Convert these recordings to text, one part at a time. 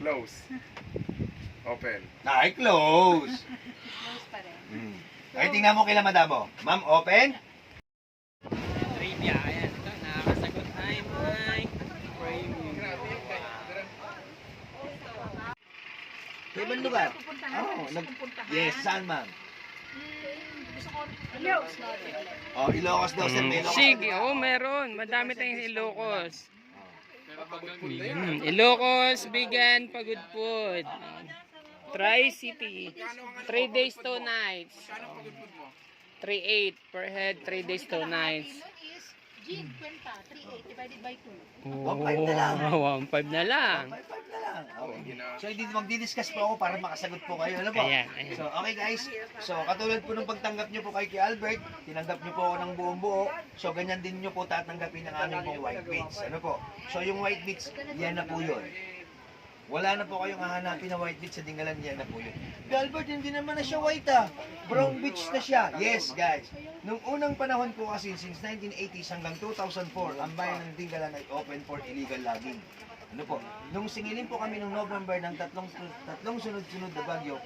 Close. Open. Ay, close. Close pa rin. Ay, tingnan mo kila madamo. Ma'am, open. Trivia, ayan. Ito, nakakasagot ay Mike. Trivia. Sa ibang lugar. Oh, yes, saan ma'am? Gusto ko Ilocos Norte ulit. Oh, Ilocos daw, sir. May Ilocos Sige, na- oo, meron. Madami tayong Ilocos. Pagod na yan. Ilocos, Bigan, Pagudpud. Tri-City. 3 days, 2 nights. 3.8 per head, 3 days, 2 nights. Yun is Gin, kwenta, 3.8 divided by 2. Oh, 1.5 na lang. 1.5 na lang. 5 na lang. Okay. So, hindi magdi-discuss po ako para makasagot po kayo. Ano po? Ayan, ayan. So, okay guys. So, katulad po nung pagtanggap nyo po kay Albert, tinanggap nyo po ako ng buong buo. So, ganyan din nyo po tatanggapin ang aming pong white beads. Ano po? So, yung white beads, yan na po yun. Wala na po kayong hahanapin na white beads sa Dingalan, yan na po yun. Albert, hindi naman na siya white ah. Brown beach na siya. Yes, guys. Nung unang panahon po kasi, since 1980s hanggang 2004, ang bayan ng Dingalan ay open for illegal logging. Ano po? Nung singilin po kami noong November ng tatlong sunod-sunod na bagyo,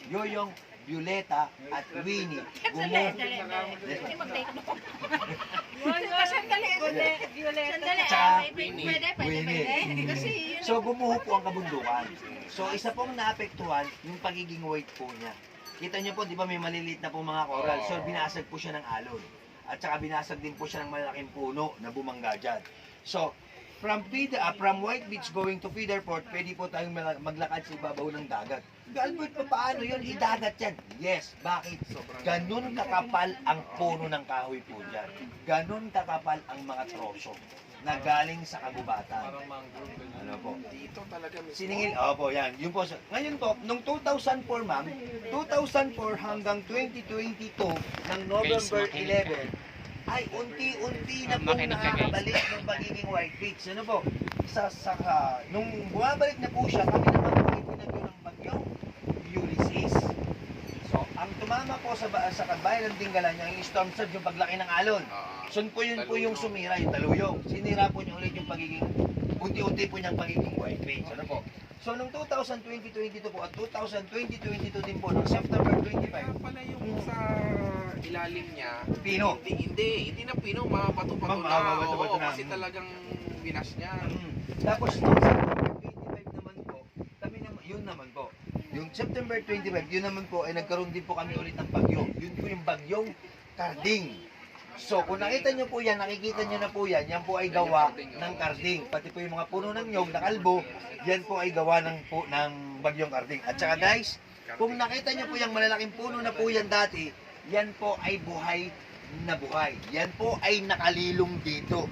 Yoyong, Violeta, at Winnie, Sandali, mag-take mo. Sandali. Tsaka, Pwede. Kasi yun. So, gumuho po ang kabundukan. So, isa pong naapektuhan yung pagiging white po niya. Kita niyo po, di ba may maliliit na po mga coral. So, binasag po siya ng alon. At saka binasag din po siya ng malaking puno na bumangga dyan. So, from White Beach going to Feeder Port, pwede po tayong maglakad sa ibabaw ng dagat. Albert, paano yun? Idagat yan. Yes. Bakit? Ganun kakapal ang puno ng kahoy po dyan. Ganun kakapal ang mga troso na galing sa kagubatan. Ano po? Dito talaga mismo. Siningil, opo, yan. Yun po. Ngayon po, nung 2004 ma'am, 2004 hanggang 2022 ng November 11, ay unti-unti na pong Makinig ka, guys. nakakabalik ng pagiging white beach. Ano po? Nung bumabalik na po siya, kami naman po ay pinagyo ng bagyong Ulysses. So, ang tumama po sa bayan ng Dingalan, yung storm surge, yung paglaki ng alon. So, yun po yung sumira, yung taluyong. Sinira po niya ulit yung pagiging, unti-unti po niyang pagiging white beach. Ano po? So, nung 2020-22 po at 2020-22 din po, noong September 25, Kaya pala yung sa ilalim niya. Pino. Hindi na pino, mabato-bato na. Mabato-bato Oo, na. kasi talagang binas niya. Tapos noong September 25 naman po, kami naman, yun naman po. Yung September 25, yun naman po, ay nagkaroon din po kami ulit ng bagyo. Yun po yung bagyong Karding. So, kung nakita nyo po yan, nakikita nyo na po yan, yan po ay gawa ng Karding. Pati po yung mga puno ng nyog na kalbo, yan po ay gawa ng bagyong Karding. At saka guys, kung nakita nyo po yung malalaking puno na po yan dati, yan po ay buhay na buhay. Yan po ay nakalilong dito.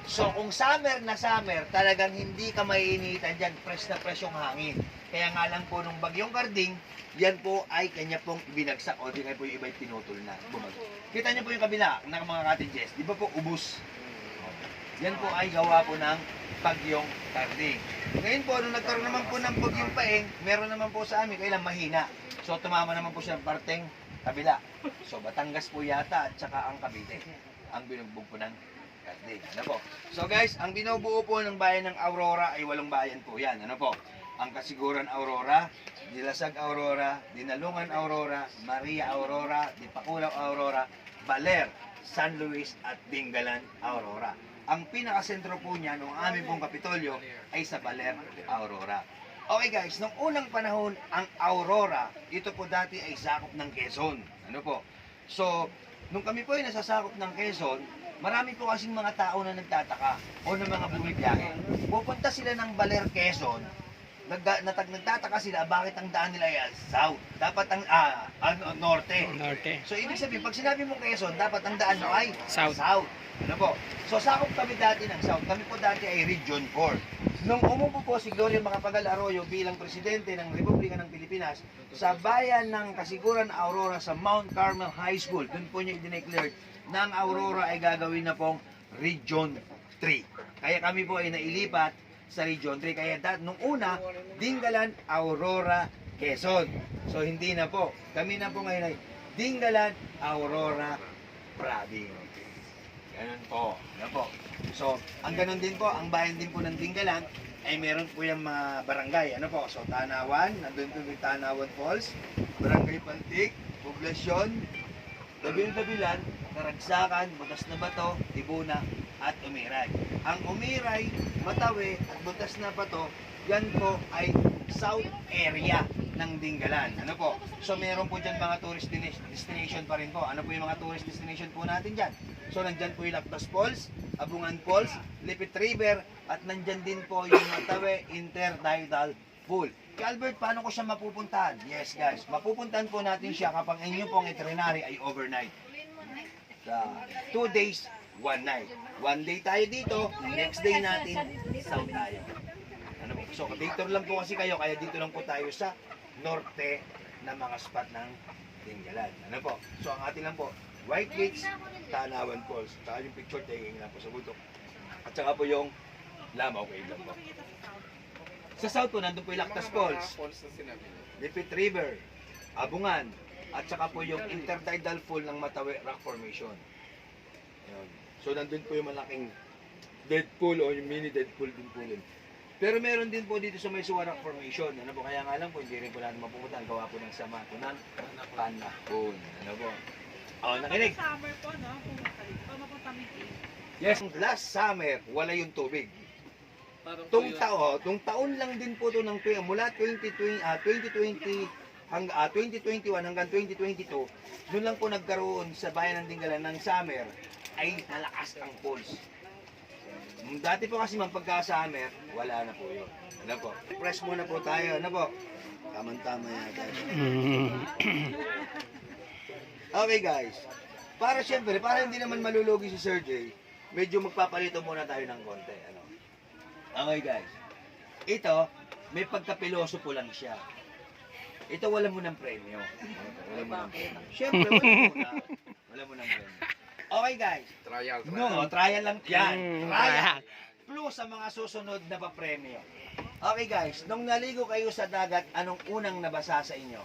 So, kung summer na summer, talagang hindi ka maiinitan dyan, fresh na fresh yung hangin. Kaya nga lang po nung bagyong Karding, yan po ay kanya pong binagsak o di nga po yung iba'y pinutol na. Kita niyo po yung kabila ng mga cottages, di ba po ubus? Yan po ay gawa po ng bagyong Karding. Ngayon po, nung nagkaroon naman po ng bagyong Paeng, meron naman po sa amin, kailang mahina. So, tumama naman po siya ng parteng kabila. So, Batangas po yata at saka ang Cavite ang binugbog po ng Karding. Ano po? So guys, ang binubuo po ng bayan ng Aurora ay 8 bayan po yan. Ano po? Ang Kasiguran Aurora, Dilasag Aurora, Dinalungan Aurora, Maria Aurora, Dipakulaw Aurora, Baler, San Luis at Dingalan Aurora. Ang pinakasentro po niya nung aming pong Kapitolyo ay sa Baler Aurora. Okay guys, nung unang panahon, ang Aurora, ito po dati ay sakop ng Quezon. Ano po? So, nung kami po ay nasasakop ng Quezon, marami po kasing mga tao na nagtataka o ng mga bumibiyahe. Pupunta sila ng Baler, Quezon, nagtataka sila bakit ang daan nila ay south. Dapat ang norte. Norte. So ibig sabihin, pag sinabi mong Quezon, dapat ang daan mo ay South. Ano po? So sakop kami dati ng south. Kami po dati ay Region 4. Nung umupo po si Gloria Macapagal Arroyo bilang presidente ng Republika ng Pilipinas sa bayan ng Kasiguran Aurora sa Mount Carmel High School, doon po niya i-declare na ang Aurora ay gagawin na pong Region 3. Kaya kami po ay nailipat sa Region 3. Kaya nung una, Dingalan, Aurora, Quezon. So hindi na po. Kami na po ngayon ay Dingalan, Aurora, Province. Ganun po. Yan po. So, ang ganun din po, ang bayan din po ng Dingalan ay meron po yung mga barangay. Ano po? So, Tanawan, nandun po yung Tanawan Falls, Barangay Pantik, Poblasyon, Dabil-Dabilan, Karagsakan, Butas na Bato, Tibuna, at Umiray. Ang Umiray, Matawi, at Butas na Bato, yan po ay south area ng Dingalan. Ano po? So meron po dyan mga tourist destination pa rin po. Ano po yung mga tourist destination po natin dyan? So nandyan po yung Lactas Falls, Abungan Falls, Lipit River, at nandyan din po yung Matawi Interdidal Pool. Kay Albert, paano ko siya mapupuntahan? Yes guys, mapupuntahan po natin siya kapag inyo pong itinerary ay overnight. 2 days, 1 night. 1 day tayo dito, next day natin, south tayo. Ano po? So, dito lang po kasi kayo, kaya dito lang po tayo sa norte na mga spot ng Dingalan. Ano po? So, ang atin lang po, White Gates, Tanawan Falls. Saka yung picture taking lang po sa bundok. At saka po yung Lamaw Cave lang po. Sa south po, nandun po yung Lactas Falls, Falls na sinabi niyo. Lipit River, Abungan, at saka po yung Interdidal Pool ng Matawi Rock Formation. Yun. So, nandun po yung malaking dead pool o yung mini dead pool din po din. Pero meron din po dito sa may Suwa Rock Formation. Ano po, kaya nga lang po, hindi rin po natin mapupunta. Gawa po ng sama po ng panahon. Ano po? O, nakinig. Summer po, no? Pumapunta meeting. Yes, last summer, wala yung tubig. Tung taon lang din po to ng mula 2021 hanggang 2022, doon lang po nagkaroon sa bayan ng Dingalan ng summer ay malakas ang falls. Dati po kasi pagka-summer, wala na po yun. Ano po? Press muna po tayo. Ano po? Tama-tama yata. Okay guys. Para syempre, para hindi naman malulugi si Sir Jay, medyo magpapalito muna tayo ng konti. Ano? Okay guys. Ito, may pagkapiloso po lang siya. Ito wala mo ng premyo. Wala mo ng premyo. Syempre, wala mo ng premyo. Okay guys. Trial. No, trial lang yan. Trial. trial. Plus sa mga susunod na papremyo. Okay guys, nung naligo kayo sa dagat, anong unang nabasa sa inyo?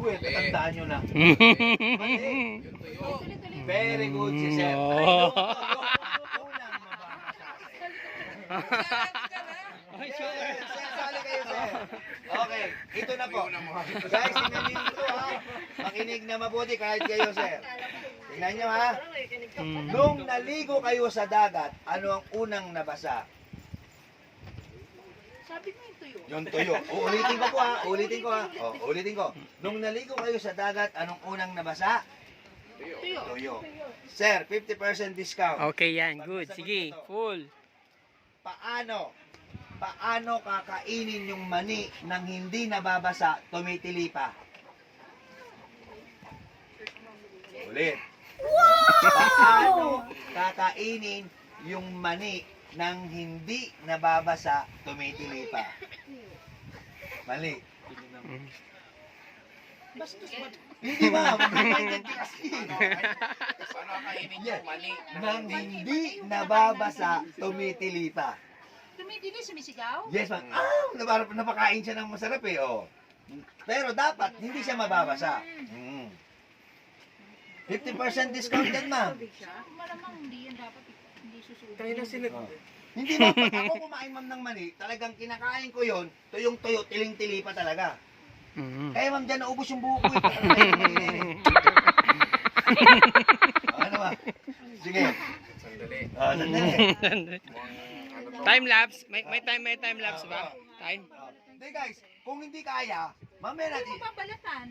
Uy, tatandaan nyo na. Mali. Yung tuyo. Very good si Sir. No. Ay, unang mababasa sa inyo. Sir, sali kayo, Sir. Okay, ito na po. Guys, tingnan niyo ito ha. Makinig na mabuti kahit kayo, Sir. Tingnan niyo ha. Nung naligo kayo sa dagat, ano ang unang nabasa? Sabi mo yung tuyo. Yung tuyo. Uulitin ko po ha. Ulitin ko ha. Ulitin ko. Nung naligo kayo sa dagat, anong unang nabasa? Tuyo. Tuyo. Sir, 50% discount. Okay yan, good. Sige, full. Paano kakainin yung mani nang hindi nababasa, tumitili pa? Ulit. Paano kakainin yung mani nang hindi nababasa, tumitili pa? Mali. Bastos ba? Hindi ba? Magpapagod ka kasi. Paano kainin yung mani? Nang hindi nababasa, tumitili pa. Tumidili, sumisigaw? Yes, ma'am. Napakain siya ng masarap eh, oh. Pero dapat, hindi siya mababasa. 50% discount yan, ma'am. Malamang hindi yan dapat. Hindi susunod. Tayo na sinag... Oh. Hindi ma'am, pag ako kumain ma'am ng mani, talagang kinakain ko yon, tuyong tuyo, tiling-tili pa talaga. Kaya ma'am, dyan naubos yung buho ko eh. Ano ba? Sige. Sandali. Sandali. Time lapse. May time lapse ba? Time. Hindi guys, kung hindi kaya, mamaya Hindi natin. mo babalatan.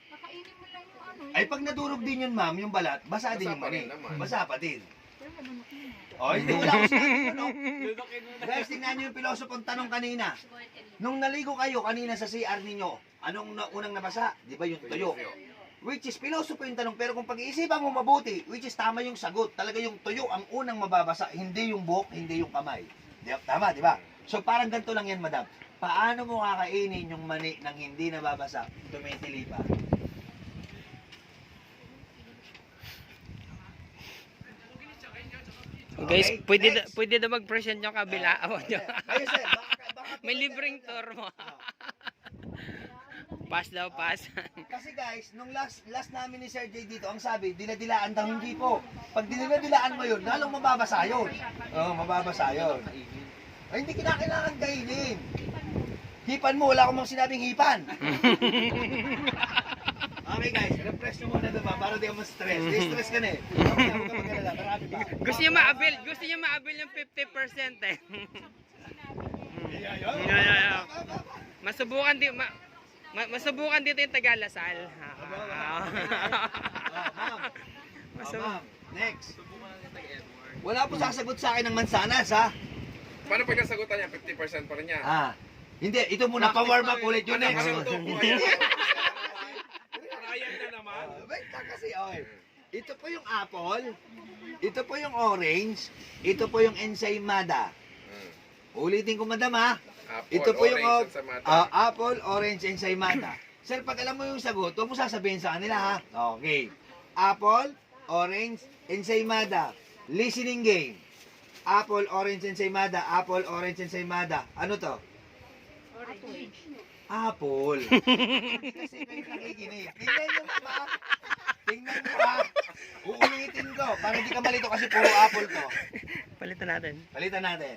Makainin mo lang yung ano. Ay pag nadurog din yun ma'am, yung balat, basa din yung Basa pa mani. rin naman. Basa pa din. Pero manok yun. Oh, hindi wala ko sinabi ano. Guys, tingnan niyo yung pilosopong tanong kanina. Nung naligo kayo kanina sa CR ninyo, anong unang nabasa? Di ba yung tuyo? Which is, pilosopo yung tanong, pero kung pag-iisipan mo mabuti, which is tama yung sagot, talaga yung tuyo ang unang mababasa, hindi yung buhok, hindi yung kamay. Tama, di ba? So parang ganito lang yan, madam. Paano mo kakainin yung mani nang hindi nababasa, tumitili pa? Guys, Okay, next. pwede na mag-present yung kabila. Ayun sir, baka May libreng tour mo. Pass daw, pass. Kasi guys, nung last namin ni Sir Jay dito, ang sabi, diladilaan daw, hindi po. Pag diniladilaan mo yun, lalong mababasa yun. Oo, mababasa yun. Ay, hindi kinakailangan kainin. Hipan mo, wala akong mga sinabing hipan. Okay guys, refresh nyo muna diba para di ka ma-stress. Di-stress ka na eh. Okay, huwag ka mag-alala, marami pa. Gusto niya ma-avail yung 50% eh. Yeah. Masubukan dito yung Tagalasal. Ma'am. Ma'am, next. Wala po sasagot sa akin ng mansanas ha. Paano pag nasagutan niya? 50% pa rin niya. Hindi, ito muna, pa-warm up ulit yung next. Ryan na naman. Wait lang kasi, okay. Ito po yung apple, ito po yung orange, ito po yung ensaymada. Ulitin ko madam ha. Apple, Ito po yung orange, ensaymada. apple, orange, ensaymada. Sir, pag alam mo yung sagot, huwag mo sasabihin sa kanila ha. Okay. Apple, orange, ensaymada. Listening game. Apple, orange, ensaymada. Apple, orange, ensaymada. Ano to? Apple. Kasi kayo nakikinig. Tingnan nyo ba? Tingnan nyo ba? Uulitin ko. Para hindi ka malito kasi puro apple to. Palitan natin. Palitan natin.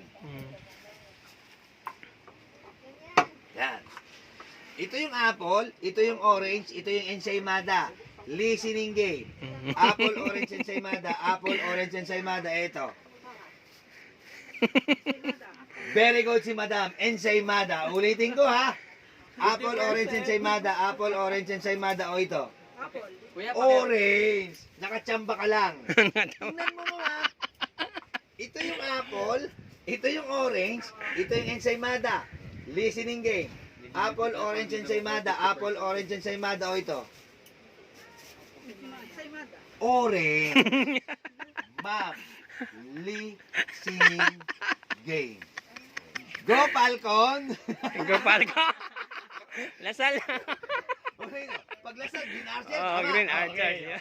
Yan. Ito yung apple, ito yung orange, ito yung ensaymada. Listening game. Apple, orange, ensaymada. Apple, orange, ensaymada. Ito. Very good si madam. Ensaymada. Ulitin ko ha. Apple, orange, ensaymada. Apple, orange, ensaymada. O ito. Orange. Nakachamba ka lang. Tingnan mo ha. Ito yung apple, ito yung orange, ito yung ensaymada. Listening game. Apple, orange, ensaymada. Apple, orange, ensaymada. O ito. Orange. Ma'am. Listening game. Go, Falcon! Go Falco. Lasal. Okay, pag lasal, green archer. Oh, Tama. Green Archer. Okay.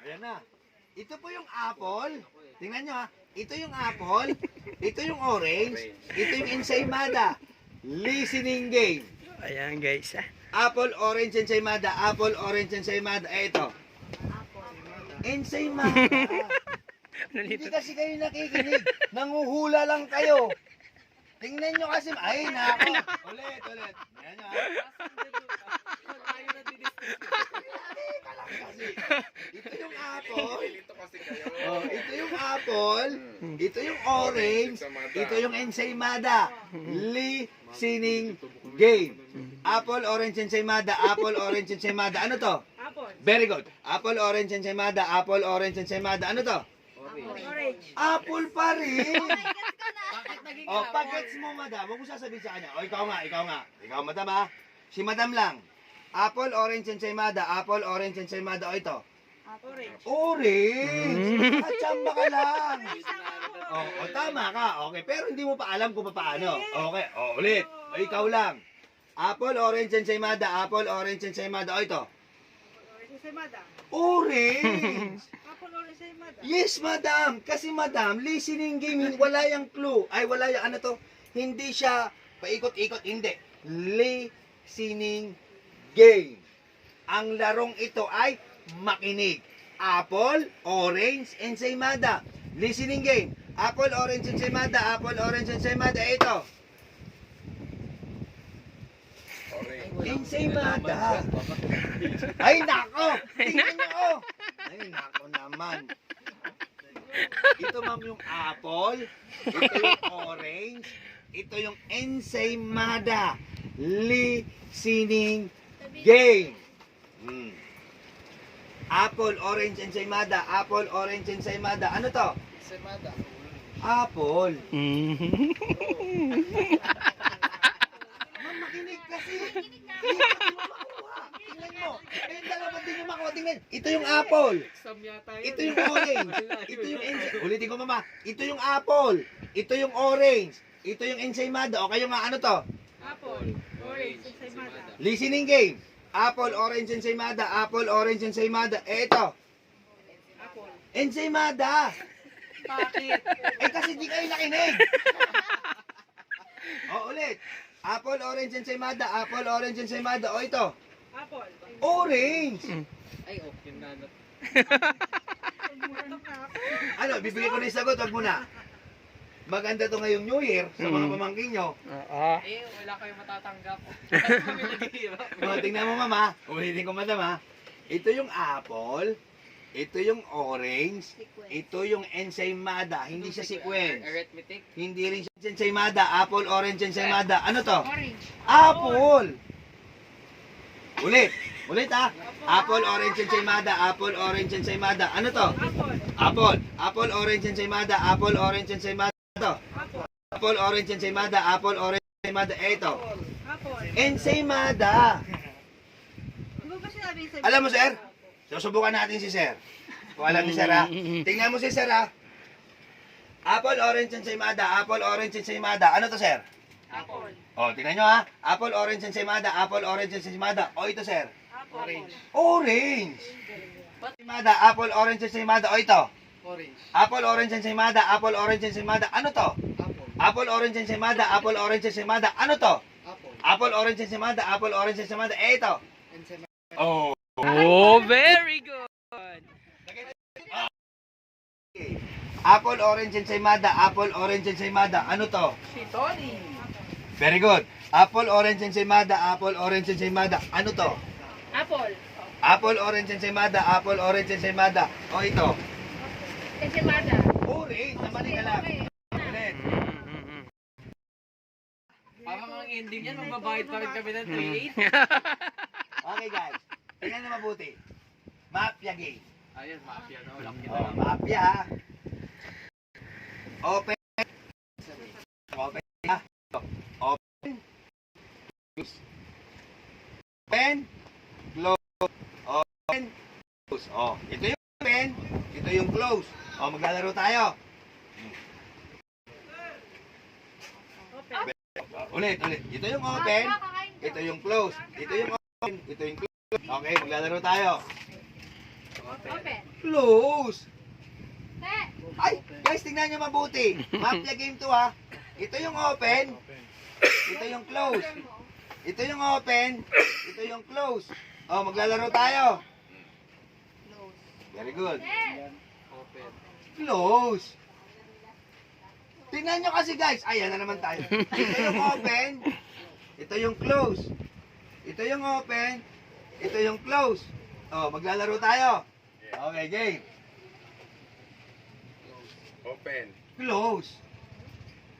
Ayan na. Ito po yung apple. Tingnan nyo ha. Ito yung apple. Ito yung orange. Ito yung ensaymada. Listening game. Ayan guys. Apple, orange, ensaymada. Apple, orange, ensaymada. Ito. Ensaymada. Hindi Nalito. kasi kayo nakikinig. Nanguhula lang kayo. Tingnan nyo kasi. Ay, nako. Ulit. Ayan nyo ha. Ito yung apple. Lilito kasi kayo. Oh, ito yung apple. Ito yung orange. Ito yung ensaymada. Listening game. Apple, orange, ensaymada. Apple, orange, ensaymada. Ano to? Apple. Very good. Apple, orange, ensaymada. Apple, orange, ensaymada. Ano to? Orange. Apple pa rin. Oh, pag-gets mo, madam. Huwag mo sasabihin sa kanya. Oh, ikaw nga. Ikaw, madam ha. Si madam lang. Apple, orange, ensaymada. Apple, orange, ensaymada. O ito. Orange. Orange! At tsamba ka lang. Oh, tama ka. Okay, pero hindi mo pa alam kung paano. Okay, ulit. O, ikaw lang. Apple, orange, ensaymada. Apple, orange, ensaymada. O, ito. Orange ensaymada. Orange! Apple orange ensaymada. Yes, madam. Kasi, madam, listening game, wala yung clue. Ay, wala yung ano to. Hindi siya paikot-ikot. Hindi. Listening game. Ang larong ito ay makinig. Apple, orange, ensaymada. Listening game. Apple, orange, ensaymada. Apple, orange, ensaymada. Ito. Ensaymada. Ay, nako. Tingnan nyo. Oh. Ay, nako naman. Ito, ma'am, yung apple. Ito yung orange. Ito yung ensaymada. Listening game. Apple, orange, ensaymada. Apple, orange, ensaymada. Ano to? Ensaymada. Apple. Ma'am, makinig kasi. Hindi mo makuha. Tingnan mo. Kayong dalawa din yung makuha. Tingnan. Ito yung apple. Ito yung orange. Ito yung ensaymada. Ulitin ko, mama. Ito yung apple. Ito yung orange. Ito yung ensaymada. O kayo nga, ano to? Apple. Orange ensaymada. Listening game. Apple, orange, ensaymada. Apple, orange, ensaymada. Ito. Apple. Ensaymada. Bakit? Eh kasi di kayo nakinig. O ulit. Apple, orange, ensaymada. Apple, orange, ensaymada. O ito. Apple. Orange. Gutom na ako. Ano, bibigyan ko na yung sagot. Wag muna. maganda to ngayong New Year sa mga pamangkin nyo. Oo. Eh, wala kayong matatanggap. Kami naghihirap. O, tingnan mo mama, ulitin ko madam ha. Ito yung apple, ito yung orange, ito yung ensaymada, hindi siya sequence. Arithmetic. Hindi rin siya ensaymada, apple, orange, ensaymada. Ano to? Orange. Apple! Ulit. Ulit ha. Apple, orange, ensaymada. Apple, orange, ensaymada. Ano to? Apple. Apple, orange, ensaymada. Apple, orange, ensaymada. To. Apple, orange, ensaymada. Apple, orange, ensaymada. Ito. Ensaymada. Alam mo, sir? Susubukan natin si sir. Kung alam ni sir ha. Tingnan mo si sir ha. Apple, orange, ensaymada. Apple, orange, ensaymada. Ano to, sir? Apple. O, tingnan nyo ha. Apple, orange, ensaymada. Apple, orange, ensaymada. O, ito, sir. Orange. Orange. Ensaymada, apple, orange, ensaymada. O, ito. Orange. Apple, orange, ensaymada. Apple, orange, ensaymada. Ano to? Apple. Apple, orange, ensaymada. Apple, orange, ensaymada. Ano to? Apple. Apple, orange, ensaymada. Apple, orange, ensaymada. Ito. Oh. Oh, very good. Apple, orange, ensaymada. Apple, orange, ensaymada. Ano to? Si Tony. Very good. Apple, orange, ensaymada. Apple, orange, ensaymada. Ano to? Apple. Apple, orange, ensaymada. Apple, orange, ensaymada. O ito. Ensaymada. Orange. Namali ka lang. Okay. Ulit. Parang ang ending yan, magbabayad pa rin kami ng 3.8. Okay guys. Tingnan na mabuti. Mafia game. Ayun, mafia na. Walang Oh, mafia ha. Open. Open ha. Open. Close. Open. Close. Open. Close. Oh, ito yung open. Ito yung close. Oh, maglalaro tayo. Ulit. Ito yung open. Ito yung close. Ito yung open. Ito yung close. Okay, maglalaro tayo. Open. Close. Te. Ay, guys, tingnan nyo mabuti. Mafia game to ha. Ito yung open. Ito yung close. Ito yung open. Ito yung close. Oh, maglalaro tayo. Very good. Te. Open. Close. Tingnan nyo kasi guys. Ayan na naman tayo. Ito yung open. Ito yung close. Ito yung open. Ito yung close. Oh, maglalaro tayo. Okay, game. Open. Close.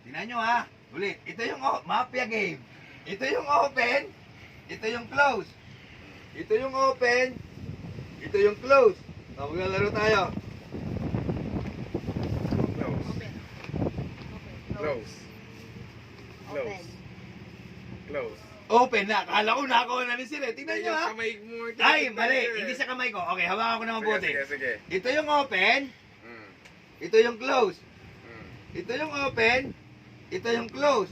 Tingnan nyo ha. Ulit. Ito yung mafia game. Ito yung open. Ito yung close. Ito yung open. Ito yung close. Oh, maglalaro tayo. Close. Close. Close. Close. Open na. Kala ko nakakuha na ni Sir eh. Tingnan nyo Yung ha. kamay mo. Ay, mali. Hindi sa kamay ko. Okay, hawakan ko na mabuti. Sige. Ito yung open. Mm. Ito yung close. Mm. Ito yung open. Ito yung close.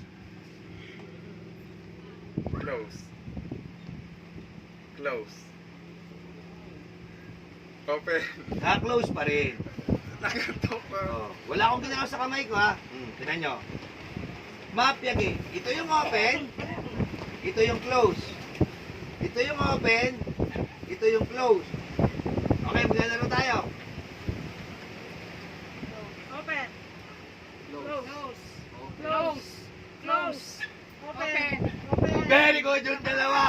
Close. Close. Open. Naka-close pa rin. Nakatok pa. Oh, wala akong ginawa sa kamay ko ha. Tingnan nyo. Mafia game. Ito yung open. Ito yung close. Ito yung open. Ito yung close. Okay, maglalaro tayo. Open. Close. Close. Close. Close. Open. Very good yung dalawa.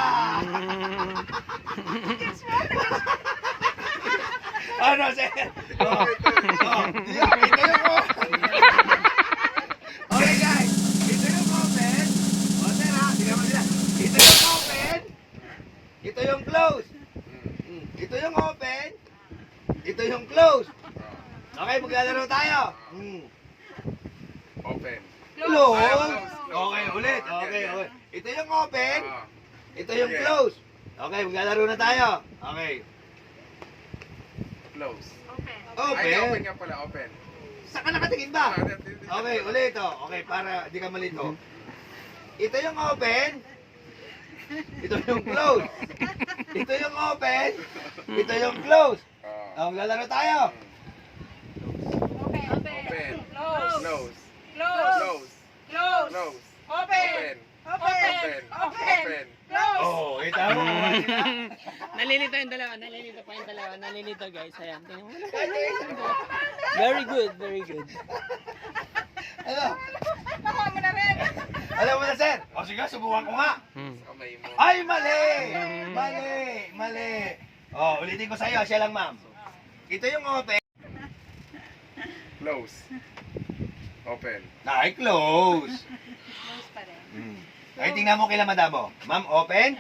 Ano, sir? Oh, yeah, ito yung open. Okay, guys. Ito yung open. O, sir, ha? Tingnan mo sila. Ito yung open. Ito yung close. Ito yung open. Ito yung close. Okay, maglalaro tayo. Open. Close. Okay, ulit. Okay. Ito yung open. Ah. Ito yung Sige. close. Okay, maglalaro na tayo. Okay. Close. Open. Ay, open Open. nga pala. Open. Saan ka nakatingin ba? Ah, Okay, ulit. Okay, para di ka malito. Ito yung open. Ito yung close. Ito yung open. Ito yung close. Ah. Maglalaro tayo. Open. Open. Close. Close. Close. Close. Close. Close. Open. Open. Open. Open. Close. Oh, kita mo. Nalilito yung dalawa. Nalilito pa yung dalawa. Nalilito guys. Ayan. Tingnan mo. Very good. Very good. Ano? Nakuha mo na rin. Alam mo na, sir? O sige, subukan ko nga. Hmm. Kamay mo. Ay, mali! Mali! O, ulitin ko sa'yo. Siya lang, ma'am. Ito yung open. Close. Open. Ay, close. Close pa rin. Ay, tingnan mo kila madamo. Ma'am, open.